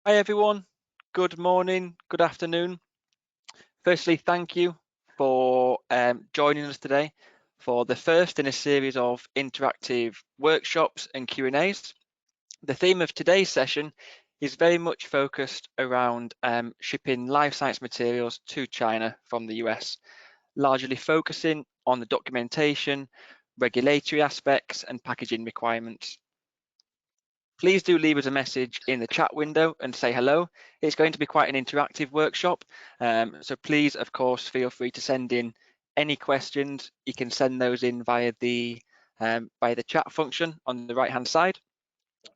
Hi everyone, good morning, good afternoon. Firstly, thank you for joining us today for the first in a series of interactive workshops and Q&As. The theme of today's session is very much focused around shipping life science materials to China from the US, largely focusing on the documentation, regulatory aspects and packaging requirements. Please do leave us a message in the chat window and say hello. It's going to be quite an interactive workshop. So please, of course, feel free to send in any questions. You can send those in via the chat function on the right-hand side.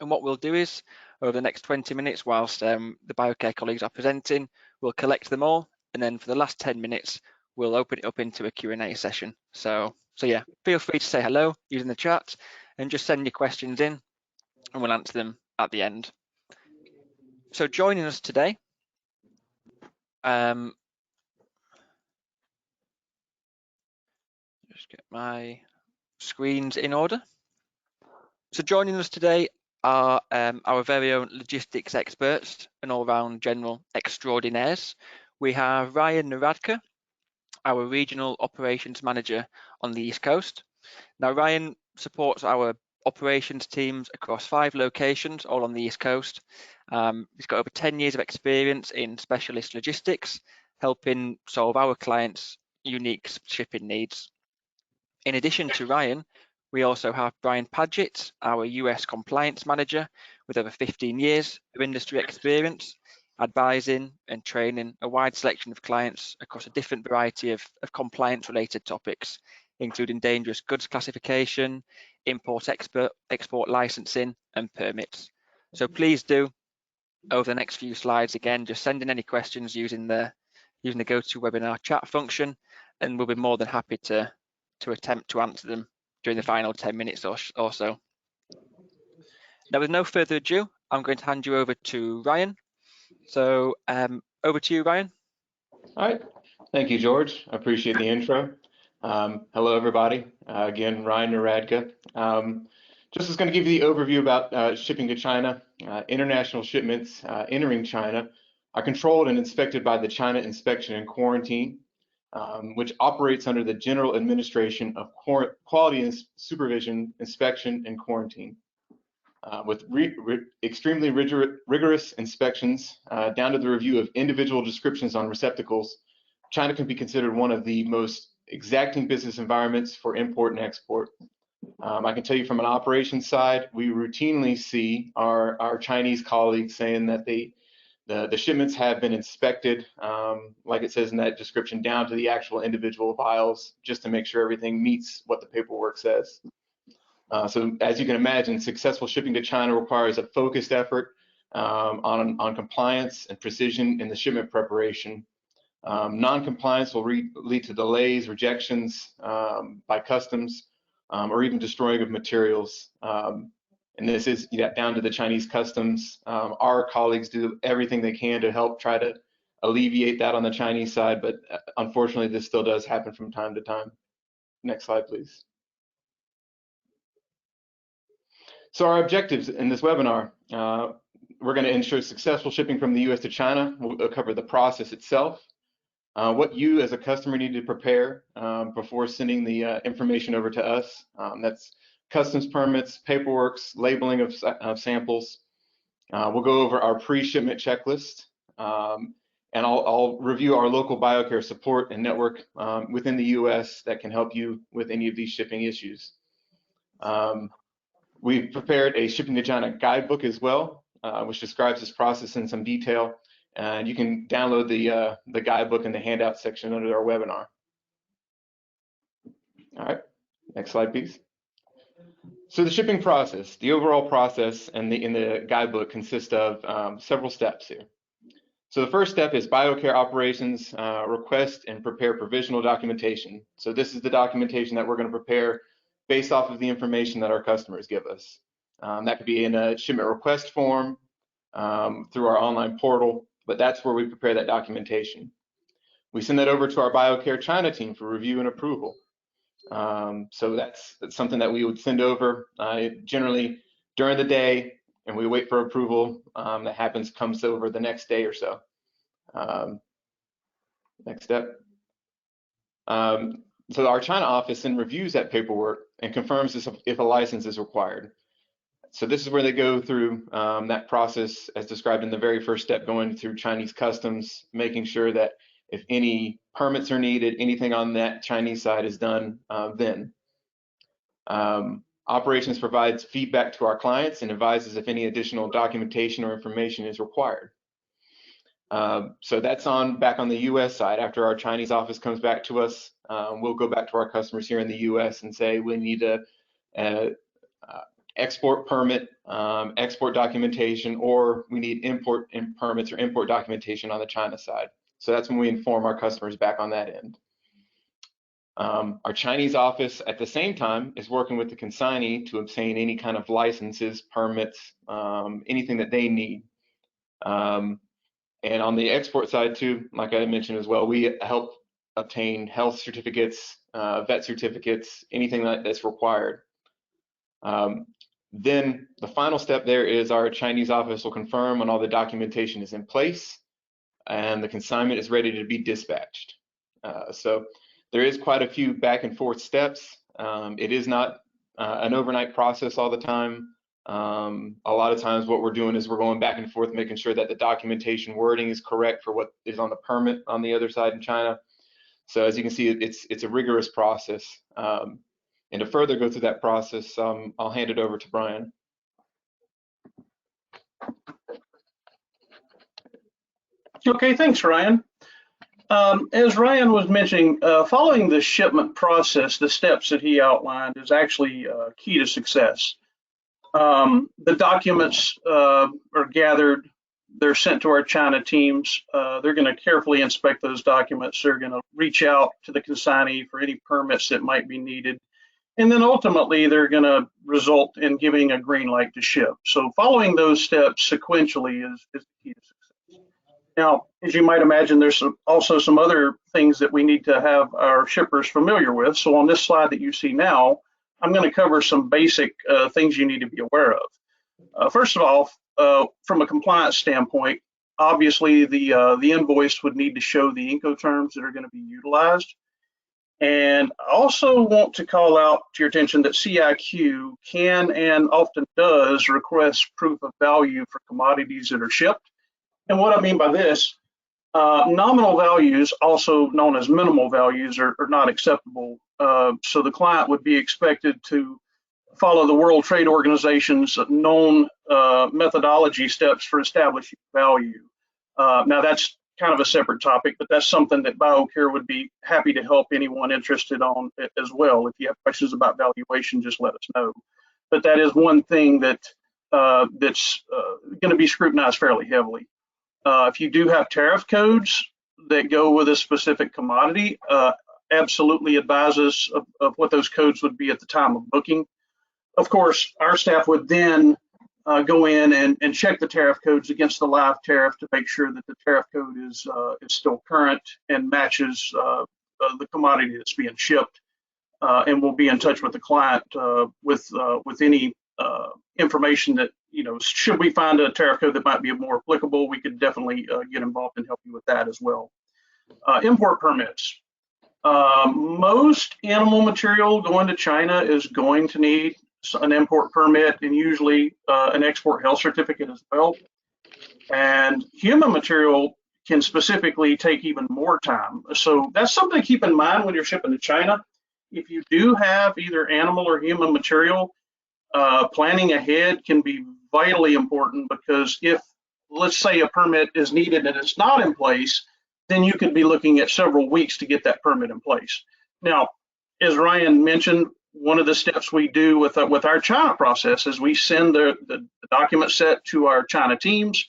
And what we'll do is, over the next 20 minutes, whilst the Biocair colleagues are presenting, we'll collect them all. And then for the last 10 minutes, we'll open it up into a Q&A session. So yeah, feel free to say hello using the chat and just send your questions in, and we'll answer them at the end. So joining us today, just get my screens in order. So joining us today are our very own logistics experts and all-round general extraordinaires. We have Ryan Naradka, our regional operations manager on the East Coast. Now Ryan supports our operations teams across 5 locations, all on the East Coast. He's got over 10 years of experience in specialist logistics, helping solve our clients' unique shipping needs. In addition to Ryan, we also have Brian Padgett, our US compliance manager, with over 15 years of industry experience, advising and training a wide selection of clients across a different variety of compliance-related topics, including dangerous goods classification, import-export licensing, and permits. So please do, over the next few slides, again, just send in any questions using the GoToWebinar chat function, and we'll be more than happy to attempt to answer them during the final 10 minutes or so. Now, with no further ado, I'm going to hand you over to Ryan. So over to you, Ryan. All right. Thank you, George. I appreciate the intro. Hello, everybody. Again, Ryan Naradka. Just was going to give you the overview about shipping to China. International shipments entering China are controlled and inspected by the China Inspection and Quarantine, which operates under the General Administration of Quality Supervision, Inspection, and Quarantine. With extremely rigorous inspections down to the review of individual descriptions on receptacles, China can be considered one of the most exacting business environments for import and export. I can tell you from an operations side, we routinely see our Chinese colleagues saying that the shipments have been inspected, like it says in that description, down to the actual individual vials, just to make sure everything meets what the paperwork says. So as you can imagine, successful shipping to China requires a focused effort on compliance and precision in the shipment preparation. Non-compliance will lead to delays, rejections by customs, or even destroying of materials. And this is down to the Chinese customs. Our colleagues do everything they can to help try to alleviate that on the Chinese side, but unfortunately, this still does happen from time to time. Next slide, please. So our objectives in this webinar, we're going to ensure successful shipping from the US to China. We'll cover the process itself, what you as a customer need to prepare before sending the information over to us. That's customs permits, paperwork, labeling of samples. We'll go over our pre-shipment checklist, and I'll review our local Biocair support and network within the US that can help you with any of these shipping issues. We've prepared a shipping to China guidebook as well, which describes this process in some detail, and you can download the guidebook in the handout section under our webinar. All right, next slide, please. So the shipping process, the overall process in the guidebook consists of several steps here. So the first step is Biocair operations request and prepare provisional documentation. So this is the documentation that we're going to prepare based off of the information that our customers give us. That could be in a shipment request form through our online portal, but that's where we prepare that documentation. We send that over to our Biocair China team for review and approval. So that's something that we would send over generally during the day, and we wait for approval. That comes over the next day or so. Next step. So our China office then reviews that paperwork and confirms if a license is required. So this is where they go through that process as described in the very first step, going through Chinese customs, making sure that if any permits are needed, anything on that Chinese side is done then. Operations provides feedback to our clients and advises if any additional documentation or information is required. So that's back on the US side. After our Chinese office comes back to us, we'll go back to our customers here in the US and say we need a export permit, export documentation, or we need import permits or import documentation on the China side. So that's when we inform our customers back on that end. Our Chinese office at the same time is working with the consignee to obtain any kind of licenses, permits, anything that they need. And on the export side too, like I mentioned as well, we help obtain health certificates, vet certificates, anything that's required. Then the final step there is our Chinese office will confirm when all the documentation is in place and the consignment is ready to be dispatched. So there is quite a few back and forth steps. It is not an overnight process all the time. A lot of times what we're doing is we're going back and forth, making sure that the documentation wording is correct for what is on the permit on the other side in China. So as you can see, it's a rigorous process. And to further go through that process, I'll hand it over to Brian. Okay, thanks, Ryan. As Ryan was mentioning, following the shipment process, the steps that he outlined is actually key to success. The documents are gathered, they're sent to our China teams. They're going to carefully inspect those documents. They're going to reach out to the consignee for any permits that might be needed. And then ultimately, they're going to result in giving a green light to ship. So following those steps sequentially is the key to success. Now, as you might imagine, there's also some other things that we need to have our shippers familiar with. So on this slide that you see now, I'm going to cover some basic things you need to be aware of. First of all, from a compliance standpoint, obviously the invoice would need to show the Incoterms that are going to be utilized. And I also want to call out to your attention that CIQ can and often does request proof of value for commodities that are shipped. And what I mean by this, nominal values, also known as minimal values, are not acceptable. So the client would be expected to follow the World Trade Organization's known methodology steps for establishing value. Now that's kind of a separate topic, but that's something that Biocair would be happy to help anyone interested on as well. If you have questions about valuation, just let us know. But that is one thing that's going to be scrutinized fairly heavily. If you do have tariff codes that go with a specific commodity, absolutely advise us of what those codes would be at the time of booking. Of course, our staff would then go in and check the tariff codes against the live tariff to make sure that the tariff code is still current and matches the commodity that's being shipped. And we'll be in touch with the client with any information that, should we find a tariff code that might be more applicable, we could definitely get involved and help you with that as well. Import permits. Most animal material going to China is going to need an import permit and usually an export health certificate as well. And human material can specifically take even more time. So that's something to keep in mind when you're shipping to China. If you do have either animal or human material, planning ahead can be vitally important, because if, let's say, a permit is needed and it's not in place, then you could be looking at several weeks to get that permit in place. Now, as Ryan mentioned, one of the steps we do with our China process is we send the document set to our China teams.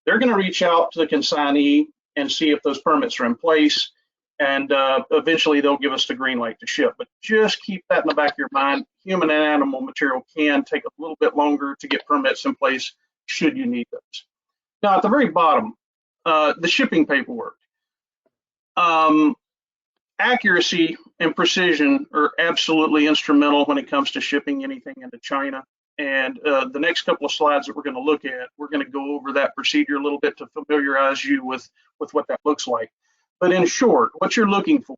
They're going to reach out to the consignee and see if those permits are in place, and eventually they'll give us the green light to ship. But just keep that in the back of your mind. Human and animal material can take a little bit longer to get permits in place should you need those. Now, at the very bottom, the shipping paperwork. Accuracy and precision are absolutely instrumental when it comes to shipping anything into China. And the next couple of slides that we're going to look at, we're going to go over that procedure a little bit to familiarize you with what that looks like. But in short, what you're looking for,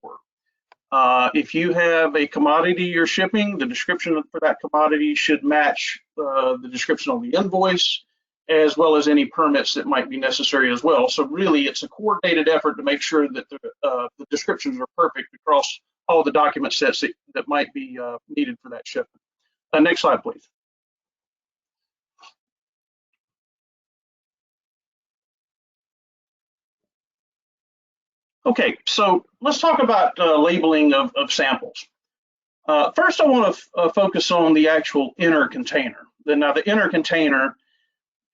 if you have a commodity you're shipping, the description for that commodity should match the description on the invoice, as well as any permits that might be necessary as well. So really, it's a coordinated effort to make sure that the descriptions are perfect across all the document sets that might be needed for that shipment. Next slide, please. Okay, so let's talk about labeling of samples. First, I want to focus on the actual inner container. Now, the inner container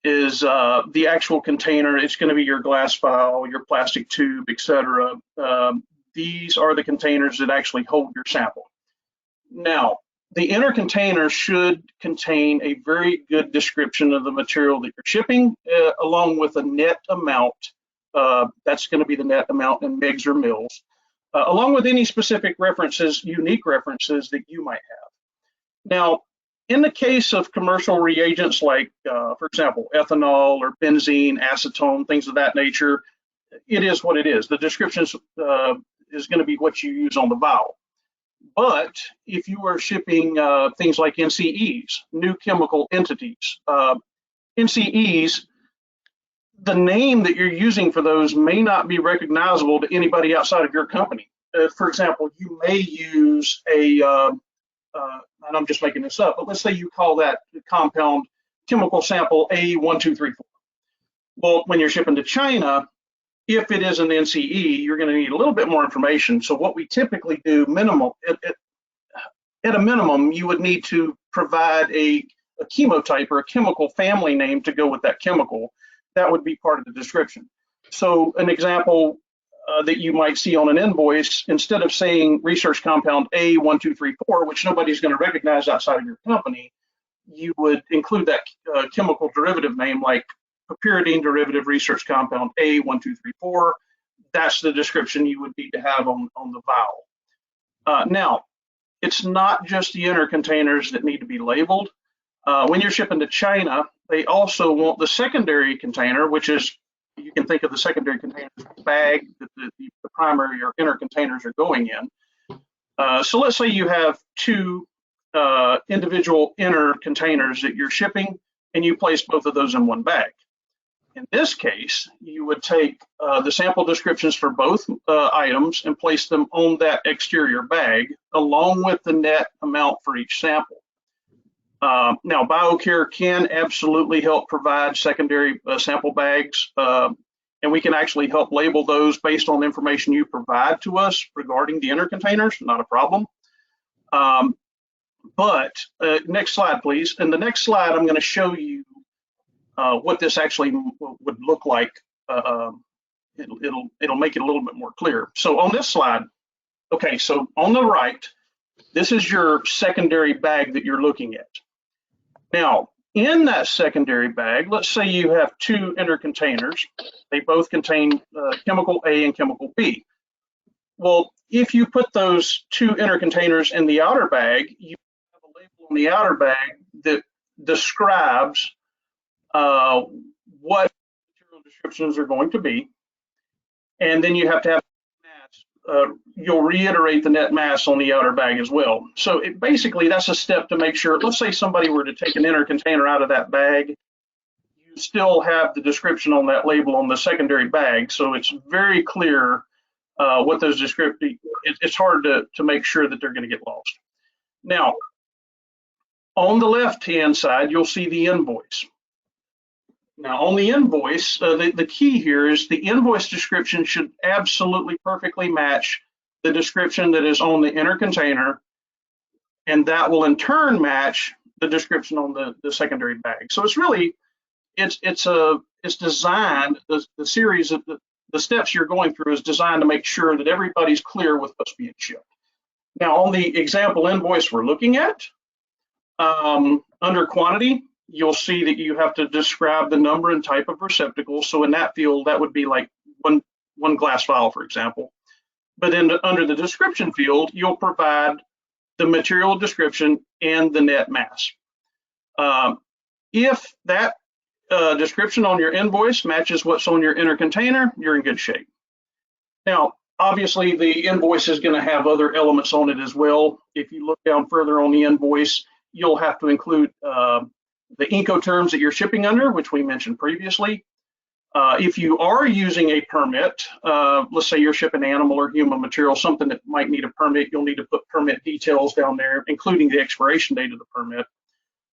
is the actual container. It's going to be your glass vial, your plastic tube, etc. These are the containers that actually hold your sample. Now, the inner container should contain a very good description of the material that you're shipping, along with a net amount. That's going to be the net amount in megs or mils, along with any specific references, unique references that you might have. Now, in the case of commercial reagents like, for example, ethanol or benzene, acetone, things of that nature, it is what it is. The description is going to be what you use on the vial. But if you are shipping things like NCEs, new chemical entities, NCEs, the name that you're using for those may not be recognizable to anybody outside of your company. For example, you may use and I'm just making this up, but let's say you call that compound chemical sample A1234. Well, when you're shipping to China, if it is an NCE, you're going to need a little bit more information. So what we typically do, at a minimum, you would need to provide a chemotype or a chemical family name to go with that chemical. That would be part of the description. So an example that you might see on an invoice, instead of saying research compound A1234, which nobody's going to recognize outside of your company, you would include that chemical derivative name like pyridine derivative research compound A1234. That's the description you would need to have on the vial. Now, it's not just the inner containers that need to be labeled. When you're shipping to China, they also want the secondary container, which is, you can think of the secondary container as the bag that the primary or inner containers are going in. So let's say you have two individual inner containers that you're shipping, and you place both of those in one bag. In this case, you would take the sample descriptions for both items and place them on that exterior bag, along with the net amount for each sample. Now, Biocair can absolutely help provide secondary sample bags, and we can actually help label those based on the information you provide to us regarding the inner containers, not a problem. But next slide, please. In the next slide, I'm going to show you what this actually would look like. It'll make it a little bit more clear. So on this slide, okay, so on the right, this is your secondary bag that you're looking at. Now, in that secondary bag, let's say you have two inner containers. They both contain chemical A and chemical B. Well, if you put those two inner containers in the outer bag, you have a label on the outer bag that describes what material descriptions are going to be. And then you have to have mass. You'll reiterate the net mass on the outer bag as well. So basically, that's a step to make sure, let's say somebody were to take an inner container out of that bag, you still have the description on that label on the secondary bag. So it's very clear what those descriptive, it's hard to make sure that they're going to get lost. Now, on the left-hand side, you'll see the invoice. Now, on the invoice, the key here is the invoice description should absolutely perfectly match the description that is on the inner container, and that will in turn match the description on the secondary bag. So it's really, it's designed, the series of the steps you're going through is designed to make sure that everybody's clear with what's being shipped. Now, on the example invoice we're looking at, under quantity, you'll see that you have to describe the number and type of receptacle. So in that field, that would be like one glass vial, for example. But under the description field, you'll provide the material description and the net mass. If that description on your invoice matches what's on your inner container, you're in good shape. Now, obviously, the invoice is going to have other elements on it as well. If you look down further on the invoice, you'll have to include the Incoterms that you're shipping under, which we mentioned previously. If you are using a permit, let's say you're shipping animal or human material, something that might need a permit, you'll need to put permit details down there, including the expiration date of the permit.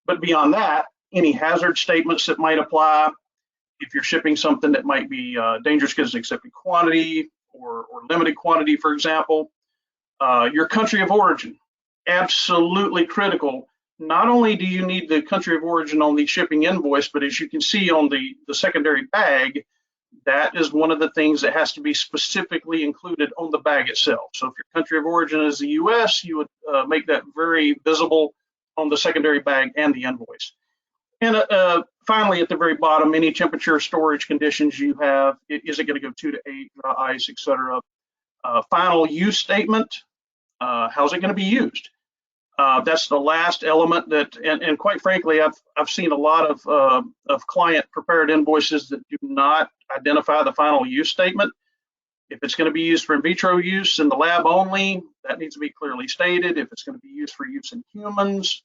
But beyond that, any hazard statements that might apply, if you're shipping something that might be dangerous because it's accepted quantity or limited quantity, for example, your country of origin, absolutely critical. Not only do you need the country of origin on the shipping invoice, but as you can see on the secondary bag, that is one of the things that has to be specifically included on the bag itself. So if your country of origin is the US, you would make that very visible on the secondary bag and the invoice. And finally, at the very bottom, any temperature storage conditions you have, is it going to go 2 to 8, dry ice, etc. Final use statement, how's it going to be used? That's the last element that, and quite frankly, I've seen a lot of client prepared invoices that do not identify the final use statement. If it's going to be used for in vitro use in the lab only, that needs to be clearly stated. If it's going to be used for use in humans,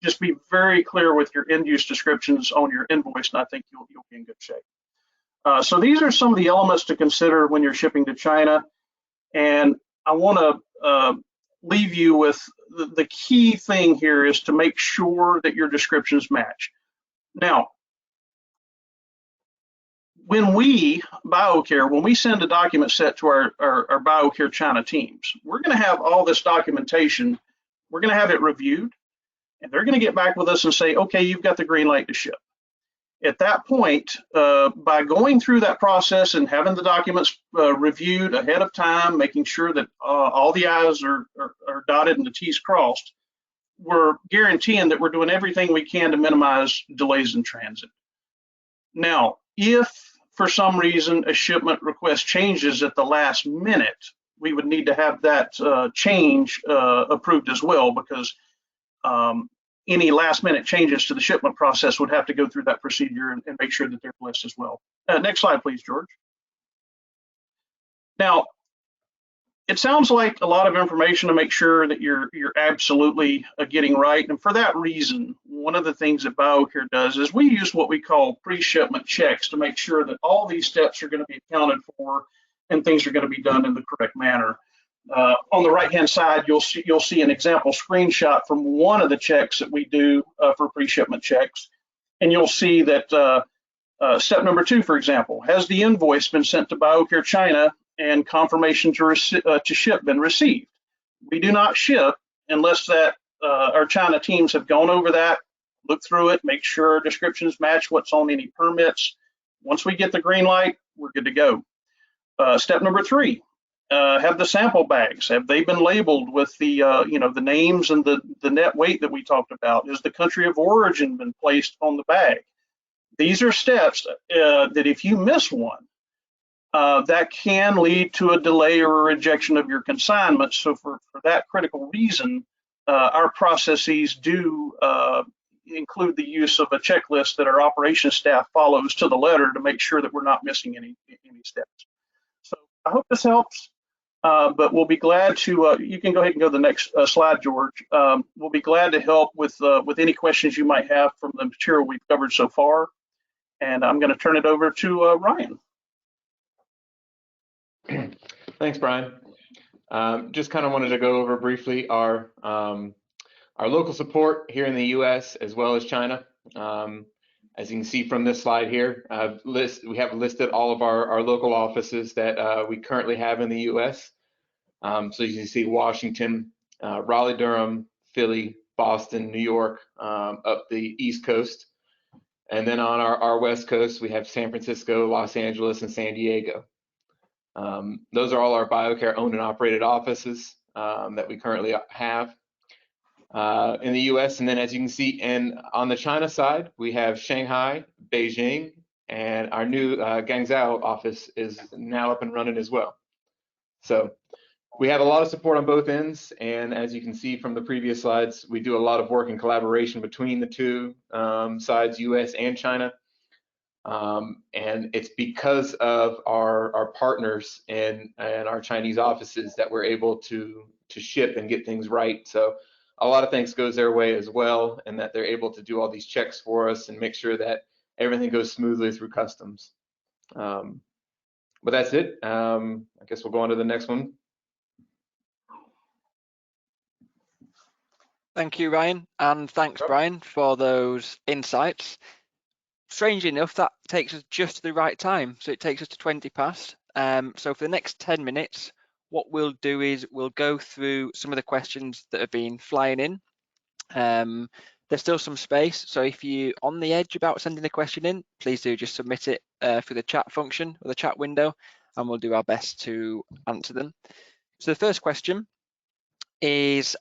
just be very clear with your end use descriptions on your invoice, and I think you'll be in good shape. So these are some of the elements to consider when you're shipping to China, and I want to leave you with the key thing here is to make sure that your descriptions match. Now, when we, Biocair, when we send a document set to our Biocair China teams, we're going to have all this documentation, we're going to have it reviewed, and they're going to get back with us and say, okay, you've got the green light to ship. At that point, by going through that process and having the documents reviewed ahead of time, making sure that all the I's are dotted and the T's crossed, we're guaranteeing that we're doing everything we can to minimize delays in transit. Now, if for some reason a shipment request changes at the last minute, we would need to have that change approved as well, because any last minute changes to the shipment process would have to go through that procedure and make sure that they're blessed as well. Next slide, please, George. Now, it sounds like a lot of information to make sure that you're absolutely getting right. And for that reason, one of the things that Biocair does is we use what we call pre-shipment checks to make sure that all these steps are going to be accounted for and things are going to be done in the correct manner. On the right-hand side, you'll see an example screenshot from one of the checks that we do for pre-shipment checks, and you'll see that step number 2, for example, has the invoice been sent to Biocair China and confirmation to ship been received? We do not ship unless that our China teams have gone over that, looked through it, make sure descriptions match what's on any permits. Once we get the green light, we're good to go. Step number 3. Have the sample bags, have they been labeled with the the names and the net weight that we talked about? Is the country of origin been placed on the bag? These are steps that if you miss one, that can lead to a delay or a rejection of your consignment. So for that critical reason, our processes do include the use of a checklist that our operations staff follows to the letter to make sure that we're not missing any steps. So I hope this helps. But we'll be glad to, you can go ahead and go to the next slide, George. We'll be glad to help with any questions you might have from the material we've covered so far. And I'm going to turn it over to Ryan. Thanks, Brian. Just kind of wanted to go over briefly our local support here in the U.S. as well as China. As you can see from this slide here, we have listed all of our local offices that we currently have in the U.S. So you can see Washington, Raleigh, Durham, Philly, Boston, New York, up the East Coast. And then on our West Coast, we have San Francisco, Los Angeles, and San Diego. Those are all our Biocair owned and operated offices that we currently have in the US. And then as you can see, on the China side, we have Shanghai, Beijing, and our new Guangzhou office is now up and running as well. So We have a lot of support on both ends, and as you can see from the previous slides, we do a lot of work in collaboration between the two sides, US and China. And it's because of our partners and our Chinese offices that we're able to ship and get things right. So a lot of thanks goes their way as well, and that they're able to do all these checks for us and make sure that everything goes smoothly through customs. But that's it. I guess we'll go on to the next one. Thank you, Ryan, and thanks, Brian, for those insights. Strangely enough, that takes us just to the right time. So it takes us to 20 past. So for the next 10 minutes, what we'll do is we'll go through some of the questions that have been flying in. There's still some space, so if you're on the edge about sending a question in, please do just submit it through the chat function or the chat window, and we'll do our best to answer them. So the first question is,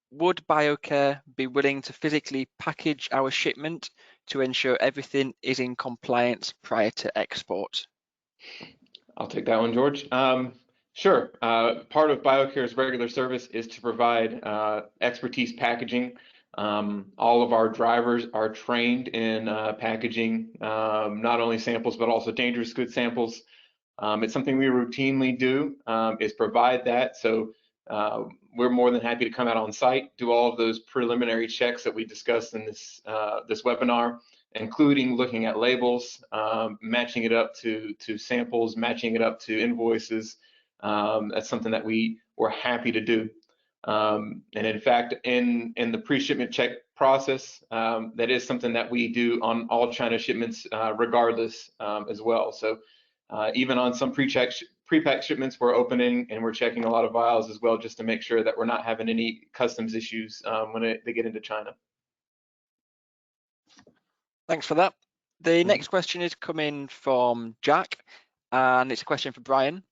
would Biocair be willing to physically package our shipment to ensure everything is in compliance prior to export? I'll take that one, George. Sure. Part of Biocair's regular service is to provide expertise packaging. All of our drivers are trained in packaging not only samples but also dangerous goods samples. It's something we routinely do, is provide that. So we're more than happy to come out on site, do all of those preliminary checks that we discussed in this webinar, including looking at labels, matching it up to samples, matching it up to invoices. That's something that we're happy to do. And in fact, in the pre-shipment check process, that is something that we do on all China shipments regardless as well. So even on some pre-packed shipments, we're opening and we're checking a lot of vials as well, just to make sure that we're not having any customs issues when they get into China. Thanks for that. The next question is coming from Jack, and it's a question for Brian.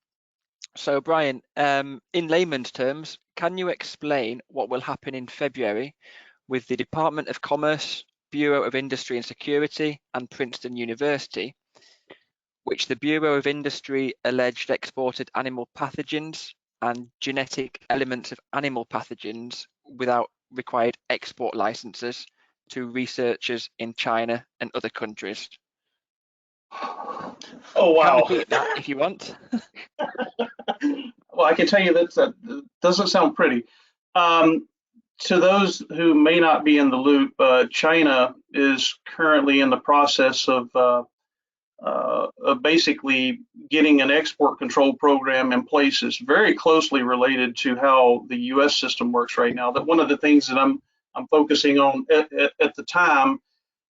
So Brian, in layman's terms, can you explain what will happen in February with the Department of Commerce, Bureau of Industry and Security, and Princeton University, which the Bureau of Industry alleged exported animal pathogens and genetic elements of animal pathogens without required export licenses to researchers in China and other countries? Oh, wow. Can repeat that if you want. Well, I can tell you that doesn't sound pretty. To those who may not be in the loop, China is currently in the process of basically getting an export control program in place. It's very closely related to how the U.S. system works right now. That one of the things that I'm focusing on at the time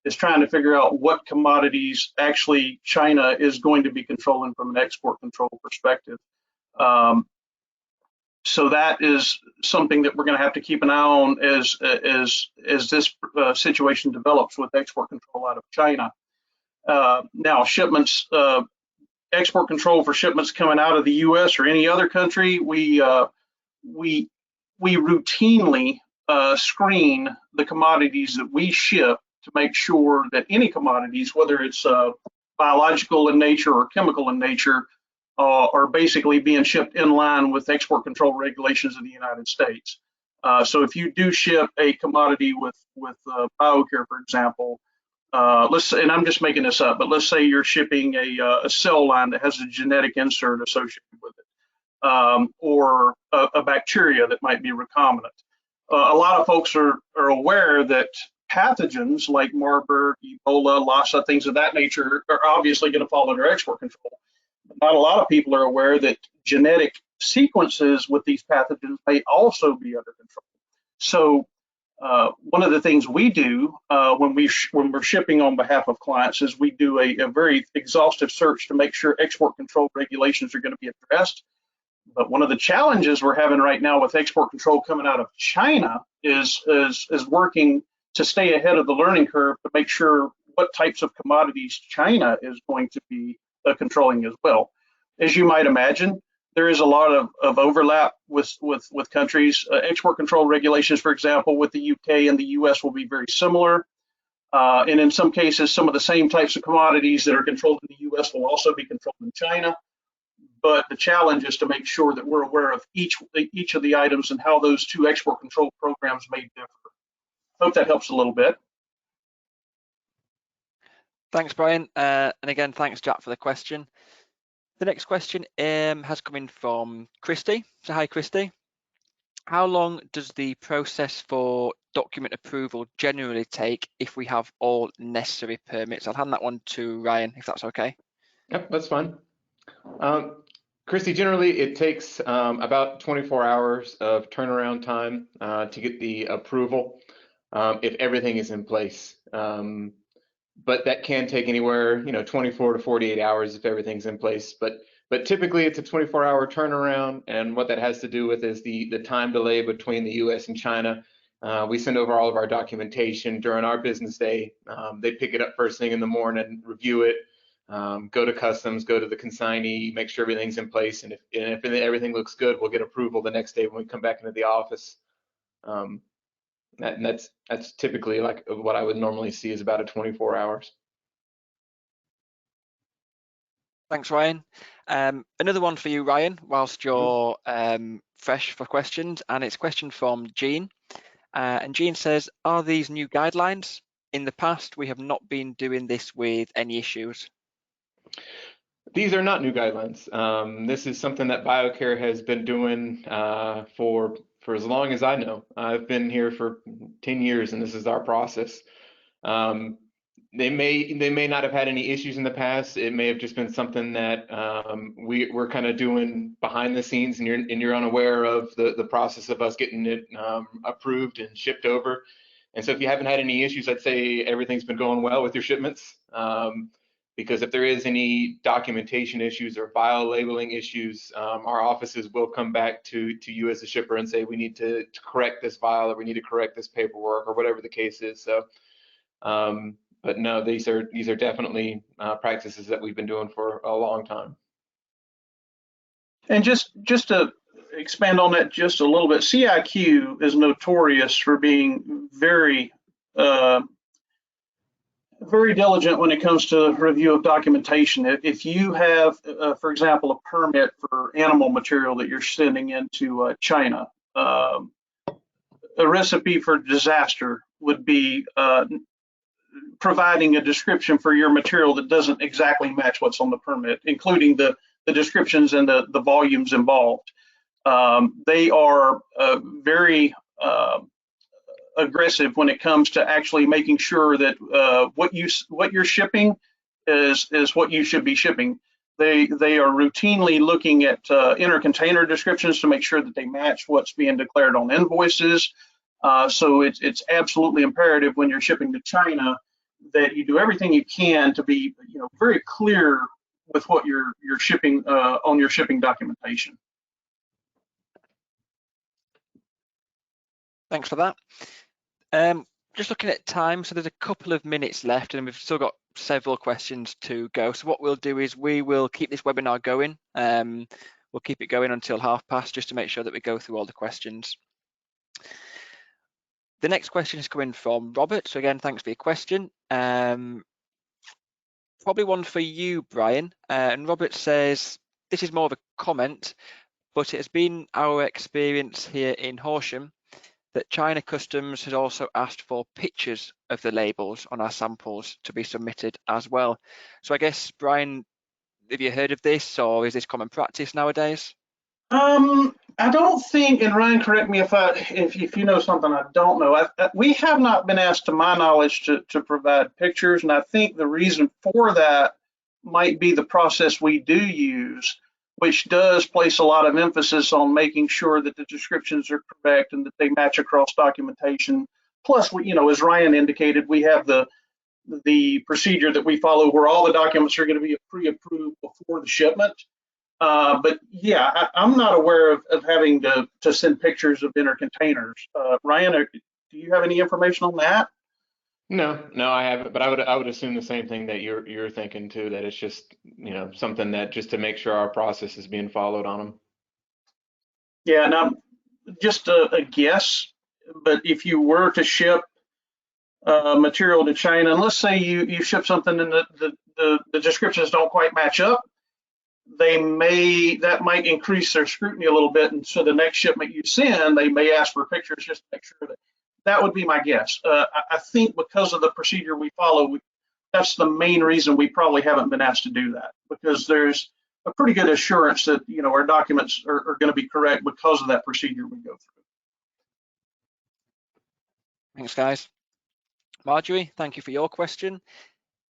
is trying to figure out what commodities actually China is going to be controlling from an export control perspective. So that is something that we're going to have to keep an eye on as this situation develops with export control out of China. Now, shipments, export control for shipments coming out of the U.S. or any other country, we routinely screen the commodities that we ship to make sure that any commodities, whether it's biological in nature or chemical in nature, are basically being shipped in line with export control regulations of the United States. So if you do ship a commodity with Biocair, for example, let's say, and I'm just making this up, but let's say you're shipping a cell line that has a genetic insert associated with it, or a bacteria that might be recombinant. A lot of folks are aware that pathogens like Marburg, Ebola, Lassa, things of that nature are obviously going to fall under export control. But not a lot of people are aware that genetic sequences with these pathogens may also be under control. So one of the things we do when we're shipping on behalf of clients is we do a very exhaustive search to make sure export control regulations are going to be addressed. But one of the challenges we're having right now with export control coming out of China is working to stay ahead of the learning curve to make sure what types of commodities China is going to be controlling as well. As you might imagine, there is a lot of overlap with countries. Export control regulations, for example, with the UK and the US will be very similar. And in some cases, some of the same types of commodities that are controlled in the US will also be controlled in China. but the challenge is to make sure that we're aware of each of the items and how those two export control programs may differ. Hope that helps a little bit. Thanks, Brian. And again, thanks, Jack, for the question. The next question has come in from Christy. So hi, Christy. How long does the process for document approval generally take if we have all necessary permits? I'll hand that one to Ryan, if that's okay. Yep, that's fine. Christy, generally it takes about 24 hours of turnaround time to get the approval if everything is in place. But that can take anywhere, 24 to 48 hours if everything's in place. But typically it's a 24-hour turnaround, and what that has to do with is the time delay between the U.S. and China. We send over all of our documentation during our business day. They pick it up first thing in the morning, review it, go to customs, go to the consignee, make sure everything's in place, and if everything looks good, we'll get approval the next day when we come back into the office. That's typically like what I would normally see is about a 24 hours. Thanks, Ryan. Another one for you, Ryan, whilst you're fresh for questions, and it's a question from Jean. And Jean says, are these new guidelines? In the past, we have not been doing this with any issues. These are not new guidelines. This is something that Biocair has been doing for as long as I know. I've been here for 10 years, and this is our process. They may not have had any issues in the past. It may have just been something that we're kind of doing behind the scenes, and you're unaware of the process of us getting it approved and shipped over. And so if you haven't had any issues, I'd say everything's been going well with your shipments. Because if there is any documentation issues or bio labeling issues, our offices will come back to you as a shipper and say we need to correct this vial, or we need to correct this paperwork, or whatever the case is. So, but no, these are definitely practices that we've been doing for a long time. And just to expand on that just a little bit, CIQ is notorious for being very diligent when it comes to review of documentation. If you have, for example, a permit for animal material that you're sending into China, a recipe for disaster would be providing a description for your material that doesn't exactly match what's on the permit, including the descriptions and the volumes involved. They are very aggressive when it comes to actually making sure that what you're shipping is what you should be shipping. They are routinely looking at inter-container descriptions to make sure that they match what's being declared on invoices. So it's absolutely imperative when you're shipping to China that you do everything you can to be very clear with what you're shipping on your shipping documentation. Thanks for that. Just looking at time, so there's a couple of minutes left and we've still got several questions to go. So what we'll do is we will keep this webinar going. We'll keep it going until past just to make sure that we go through all the questions. The next question is coming from Robert. So again, thanks for your question. Probably one for you, Brian. And Robert says, this is more of a comment, but it has been our experience here in Horsham that China Customs has also asked for pictures of the labels on our samples to be submitted as well. So I guess, Brian, have you heard of this, or is this common practice nowadays? I don't think, and Ryan, correct me if you know something I don't know. We have not been asked, to my knowledge, to provide pictures, and I think the reason for that might be the process we do use, which does place a lot of emphasis on making sure that the descriptions are correct and that they match across documentation. Plus, as Ryan indicated, we have the procedure that we follow where all the documents are going to be pre-approved before the shipment. But yeah, I'm not aware of having to send pictures of inner containers. Ryan, do you have any information on that? No, I haven't, but I would assume the same thing that you're thinking too, that it's just, something that just to make sure our process is being followed on them. Yeah, now just a guess, but if you were to ship material to China, and let's say you ship something and the descriptions don't quite match up, that might increase their scrutiny a little bit, and so the next shipment you send, they may ask for pictures just to make sure that would be my guess. I think because of the procedure we follow, that's the main reason we probably haven't been asked to do that, because there's a pretty good assurance that our documents are going to be correct because of that procedure we go through. Thanks, guys. Marjorie, thank you for your question.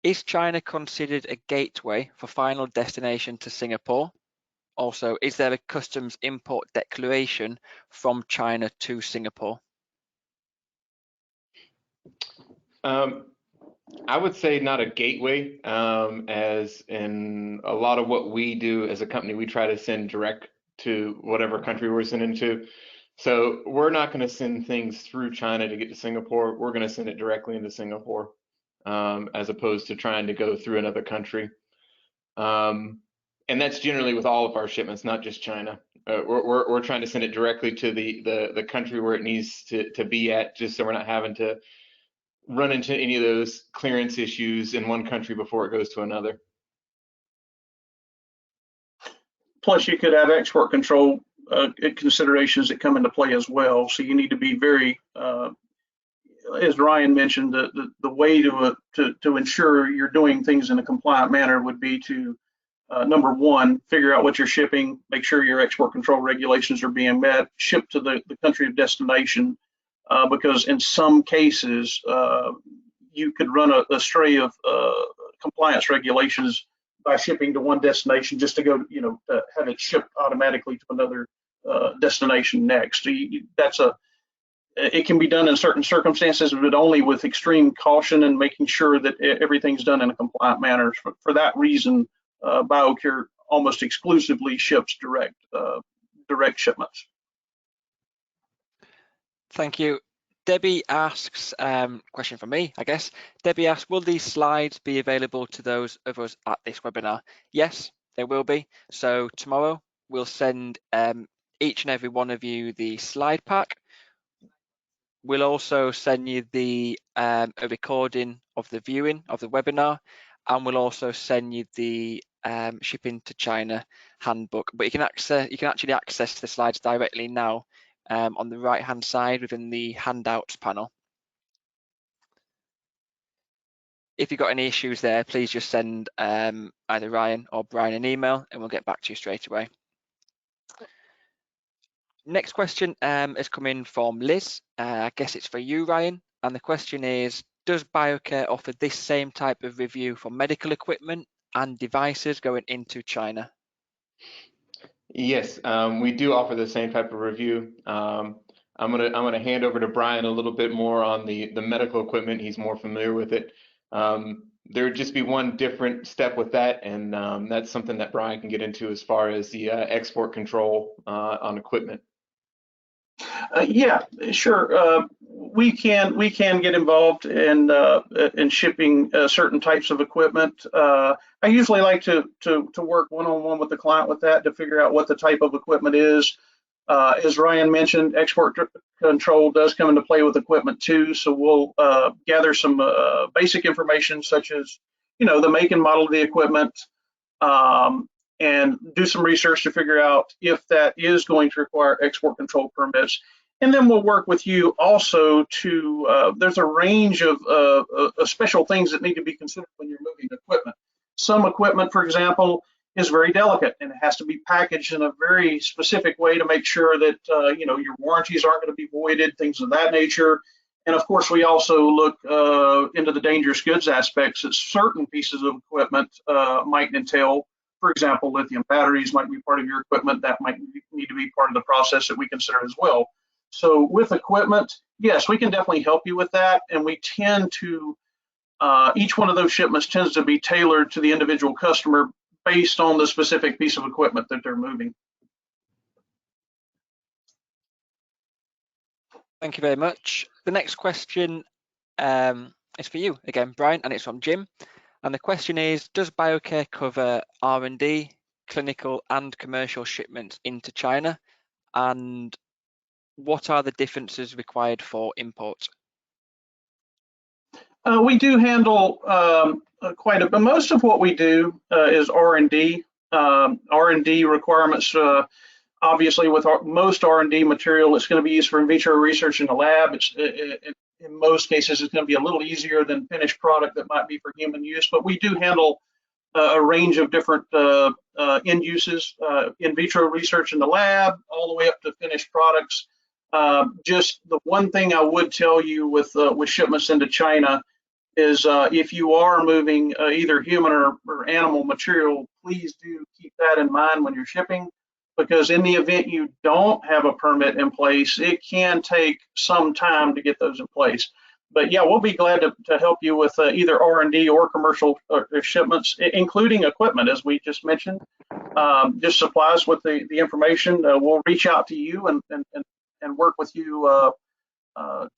Is China considered a gateway for final destination to Singapore? Also, is there a customs import declaration from China to Singapore? I would say not a gateway, as in a lot of what we do as a company, we try to send direct to whatever country we're sending to. So we're not going to send things through China to get to Singapore. We're going to send it directly into Singapore, as opposed to trying to go through another country. And that's generally with all of our shipments, not just China. We're trying to send it directly to the country where it needs to be at, just so we're not having to run into any of those clearance issues in one country before it goes to another. Plus, you could have export control considerations that come into play as well. So you need to be very, as Ryan mentioned, the way to ensure you're doing things in a compliant manner would be to, number one, figure out what you're shipping, make sure your export control regulations are being met, ship to the country of destination, because in some cases, you could run a stray of compliance regulations by shipping to one destination just to go, to have it shipped automatically to another destination next. It can be done in certain circumstances, but only with extreme caution and making sure that everything's done in a compliant manner. For that reason, Biocair almost exclusively ships direct shipments. Thank you. Debbie asks, question from me, I guess. Debbie asks, will these slides be available to those of us at this webinar? Yes, they will be. So tomorrow we'll send each and every one of you the slide pack. We'll also send you a recording of the viewing of the webinar, and we'll also send you the Shipping to China handbook. But you can actually access the slides directly now on the right hand side within the handouts panel. If you've got any issues there, please just send either Ryan or Brian an email and we'll get back to you straight away. Next question has come in from Liz. I guess it's for you, Ryan. And the question is, does Biocair offer this same type of review for medical equipment and devices going into China? Yes, we do offer the same type of review. I'm gonna hand over to Brian a little bit more on the medical equipment. He's more familiar with it. There would just be one different step with that, and that's something that Brian can get into as far as the export control on equipment. Yeah, sure. We can get involved in shipping certain types of equipment. I usually like to work one-on-one with the client with that to figure out what the type of equipment is. As Ryan mentioned, export control does come into play with equipment too. So we'll gather some basic information such as, the make and model of the equipment, and do some research to figure out if that is going to require export control permits. And then we'll work with you also to, there's a range of special things that need to be considered when you're moving equipment. Some equipment, for example, is very delicate and it has to be packaged in a very specific way to make sure that, your warranties aren't going to be voided, things of that nature. And of course, we also look into the dangerous goods aspects that certain pieces of equipment might entail. For example, lithium batteries might be part of your equipment. That might need to be part of the process that we consider as well. So with equipment, yes, we can definitely help you with that. And we tend to, each one of those shipments tends to be tailored to the individual customer based on the specific piece of equipment that they're moving. Thank you very much. The next question is for you again, Brian, and it's from Jim. And the question is, does Biocair cover R&D, clinical and commercial shipments into China? And what are the differences required for imports? We do handle quite a bit. Most of what we do is R&D. R&D requirements. Obviously, with most R&D material, it's going to be used for in vitro research in the lab. In most cases, it's going to be a little easier than finished product that might be for human use. But we do handle a range of different end uses, in vitro research in the lab, all the way up to finished products. Just the one thing I would tell you with shipments into China is if you are moving either human or animal material, please do keep that in mind when you're shipping, because in the event you don't have a permit in place, it can take some time to get those in place. But yeah, we'll be glad to help you with either R&D or commercial shipments, including equipment, as we just mentioned. Just supply us with the information. We'll reach out to you and work with you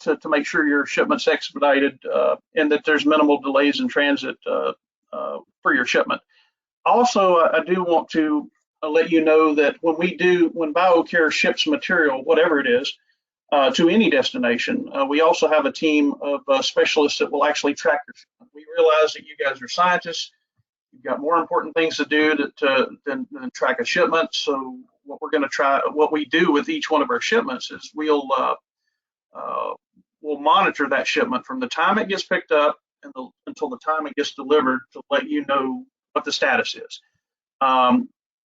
to make sure your shipment's expedited and that there's minimal delays in transit for your shipment. Also, I do want to let you know that when Biocair ships material, whatever it is, to any destination, we also have a team of specialists that will actually track your shipment. We realize that you guys are scientists. You've got more important things to do than track a shipment. So what we do with each one of our shipments is we'll monitor that shipment from the time it gets picked up until the time it gets delivered to let you know what the status is.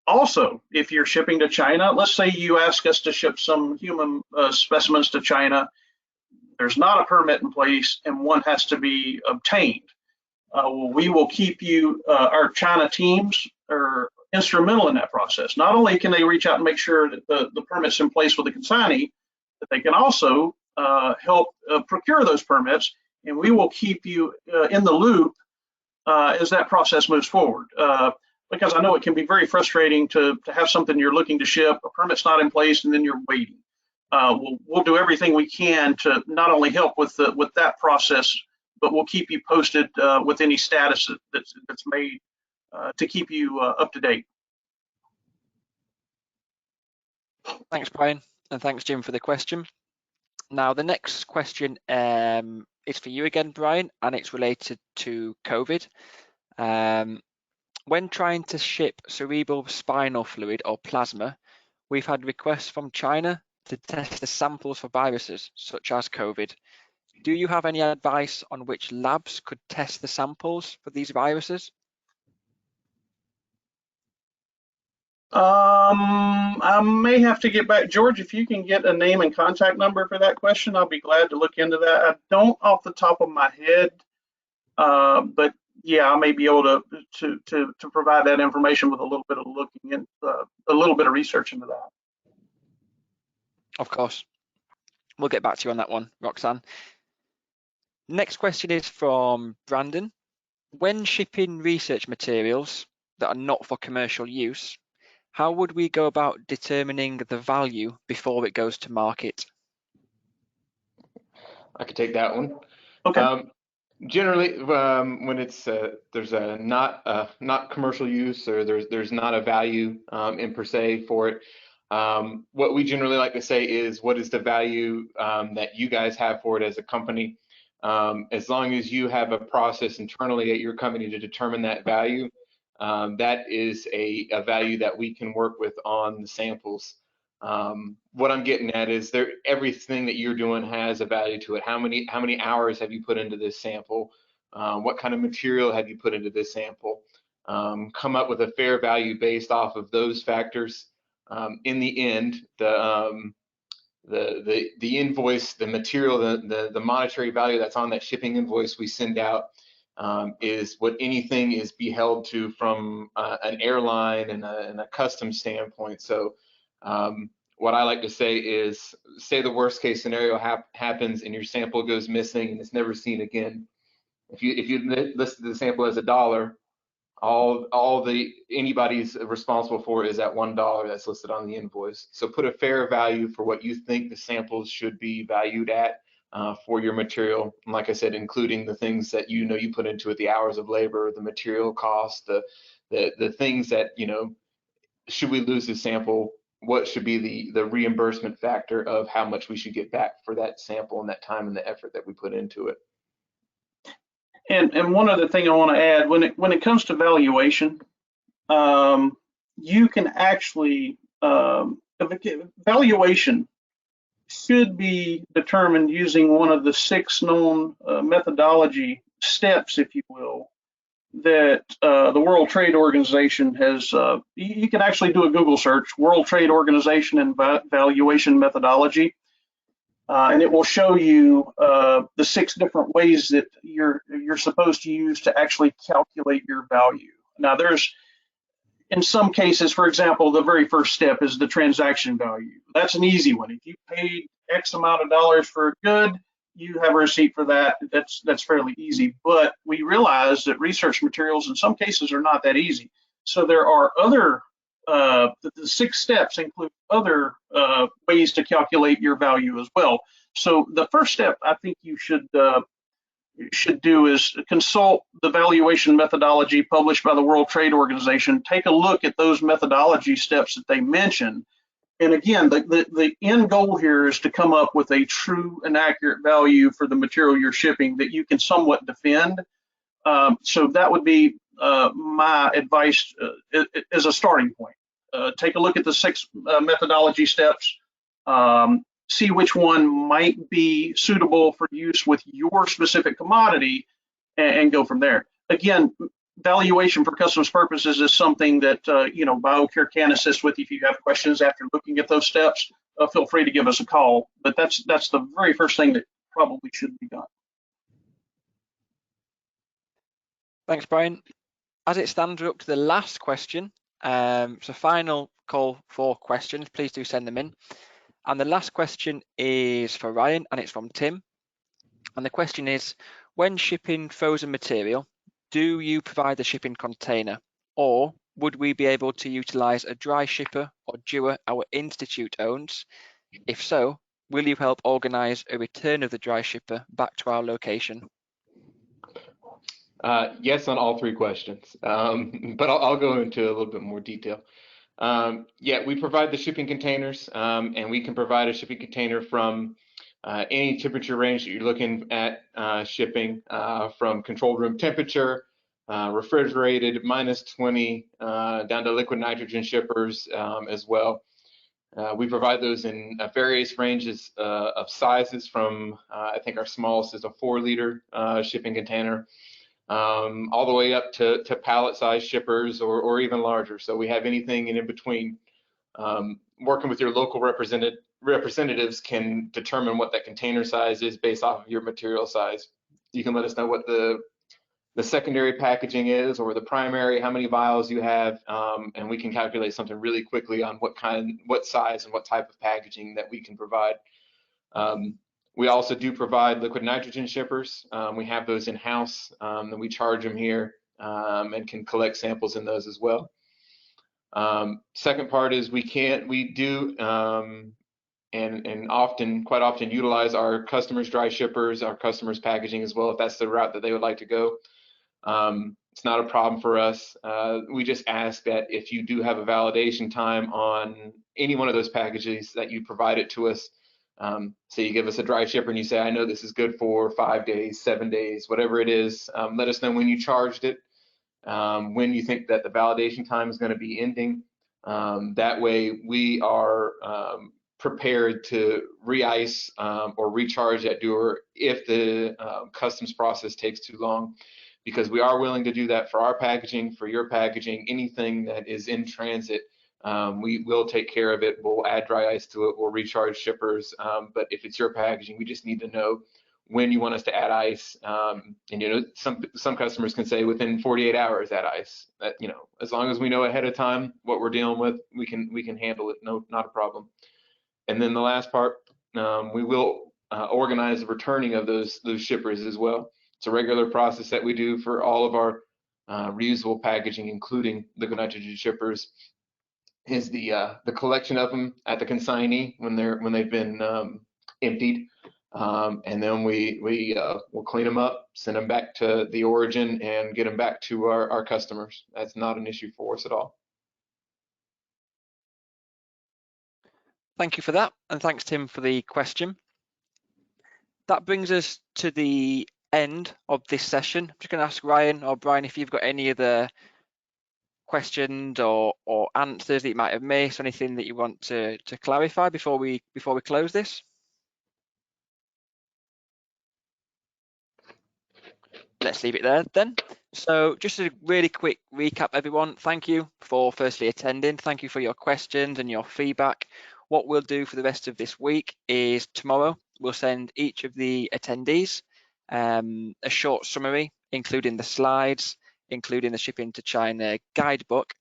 Also, if you're shipping to China, let's say you ask us to ship some human specimens to China, there's not a permit in place and one has to be obtained. We will keep you, our China teams are instrumental in that process. Not only can they reach out and make sure that the permit's in place with the consignee, but they can also help procure those permits, and we will keep you in the loop as that process moves forward. Because I know it can be very frustrating to have something you're looking to ship, a permit's not in place, and then you're waiting. We'll do everything we can to not only help with that process, but we'll keep you posted with any status that's made to keep you up to date. Thanks, Brian, and thanks, Jim, for the question. Now, the next question is for you again, Brian, and it's related to COVID. When trying to ship cerebral spinal fluid or plasma, we've had requests from China to test the samples for viruses such as COVID. Do you have any advice on which labs could test the samples for these viruses? I may have to get back. George, if you can get a name and contact number for that question, I'll be glad to look into that. I don't off the top of my head, but yeah, I may be able to provide that information with a little bit of looking in, a little bit of research into that. Of course. We'll get back to you on that one, Roxanne. Next question is from Brandon. When shipping research materials that are not for commercial use, how would we go about determining the value before it goes to market? I could take that one. Okay. Generally, when it's there's a not commercial use, or there's not a value in per se for it, what we generally like to say is, what is the value that you guys have for it as a company? As long as you have a process internally at your company to determine that value, that is a value that we can work with on the samples. What I'm getting at is everything that you're doing has a value to it. How many hours have you put into this sample? What kind of material have you put into this sample? Come up with a fair value based off of those factors. In the end, the invoice, the material, the monetary value that's on that shipping invoice we send out is what anything is beheld to from an airline and a custom standpoint. So what I like to say is, say the worst case scenario happens and your sample goes missing and it's never seen again. If you listed the sample as $1, anybody's responsible for is that $1 that's listed on the invoice. So put a fair value for what you think the samples should be valued at for your material. And like I said, including the things that you put into it, the hours of labor, the material cost, the things that, should we lose the sample, what should be the reimbursement factor of how much we should get back for that sample and that time and the effort that we put into it. And one other thing I want to add, when it comes to valuation, you can actually, valuation should be determined using one of the 6 known methodology steps, if you will, that the World Trade Organization has. You can actually do a Google search, World Trade Organization and valuation methodology, and it will show you the 6 different ways that you're supposed to use to actually calculate your value. Now, there's in some cases, for example, the very first step is the transaction value. That's an easy one. If you paid X amount of dollars for a good, you have a receipt for that. That's fairly easy. But we realize that research materials in some cases are not that easy. So there are other, the 6 steps include other ways to calculate your value as well. So the first step I think you should do is consult the valuation methodology published by the World Trade Organization. Take a look at those methodology steps that they mention. And again, the end goal here is to come up with a true and accurate value for the material you're shipping that you can somewhat defend. So that would be my advice as a starting point. Take a look at the 6 methodology steps. See which one might be suitable for use with your specific commodity, and go from there. Again, valuation for customs purposes is something that Biocair can assist with. If you have questions after looking at those steps, feel free to give us a call. But that's the very first thing that probably should be done. Thanks, Brian. As it stands, we're up to the last question. So final call for questions. Please do send them in. And the last question is for Ryan, and it's from Tim. And the question is, when shipping frozen material, do you provide the shipping container, or would we be able to utilize a dry shipper or dewar our institute owns? If so, will you help organize a return of the dry shipper back to our location? Yes, on all 3 questions, but I'll go into a little bit more detail. Yeah, we provide the shipping containers, and we can provide a shipping container from any temperature range that you're looking at shipping, from controlled room temperature, refrigerated -20, down to liquid nitrogen shippers as well. We provide those in various ranges of sizes from, I think our smallest is a 4-liter shipping container, all the way up to pallet size shippers or even larger. So we have anything in between. Working with your local representatives can determine what that container size is based off of your material size. You can let us know what the secondary packaging is, or the primary, how many vials you have, and we can calculate something really quickly on what size and what type of packaging that we can provide. We also do provide liquid nitrogen shippers. We have those in-house, and we charge them here, and can collect samples in those as well. Second part is we do and quite often utilize our customers' dry shippers, our customers' packaging as well, if that's the route that they would like to go. It's not a problem for us. We just ask that if you do have a validation time on any one of those packages, that you provide it to us. So you give us a dry shipper and you say, I know this is good for 5 days, 7 days, whatever it is. Let us know when you charged it, when you think that the validation time is going to be ending. That way we are prepared to re-ice or recharge that dewar if the customs process takes too long, because we are willing to do that for our packaging, for your packaging, anything that is in transit. We will take care of it. We'll add dry ice to it. We'll recharge shippers. But if it's your packaging, we just need to know when you want us to add ice. And some customers can say within 48 hours add ice. That, as long as we know ahead of time what we're dealing with, we can handle it. No, not a problem. And then the last part, we will organize the returning of those shippers as well. It's a regular process that we do for all of our reusable packaging, including liquid nitrogen shippers, is the collection of them at the consignee when they've been emptied, and then we'll clean them up, send them back to the origin, and get them back to our customers. That's not an issue for us at all. Thank you for that, and thanks, Tim, for the question. That brings us to the end of this session. I'm just going to ask Ryan or Brian if you've got any other questions or answers that you might have missed, anything that you want to clarify before we close this? Let's leave it there then. So just a really quick recap, everyone. Thank you for firstly attending. Thank you for your questions and your feedback. What we'll do for the rest of this week is tomorrow we'll send each of the attendees a short summary, including the slides, including the Shipping to China guidebook,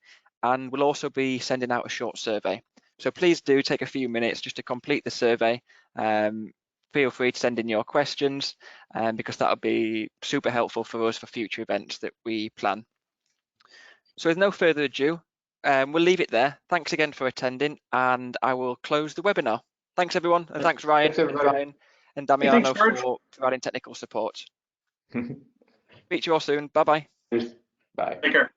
and we'll also be sending out a short survey. So please do take a few minutes just to complete the survey. Feel free to send in your questions because that'll be super helpful for us for future events that we plan. So with no further ado, we'll leave it there. Thanks again for attending, and I will close the webinar. Thanks everyone, and thanks Ryan and Brian and Damiano for providing technical support. Speak to you all soon. Bye-bye. Bye. Take care.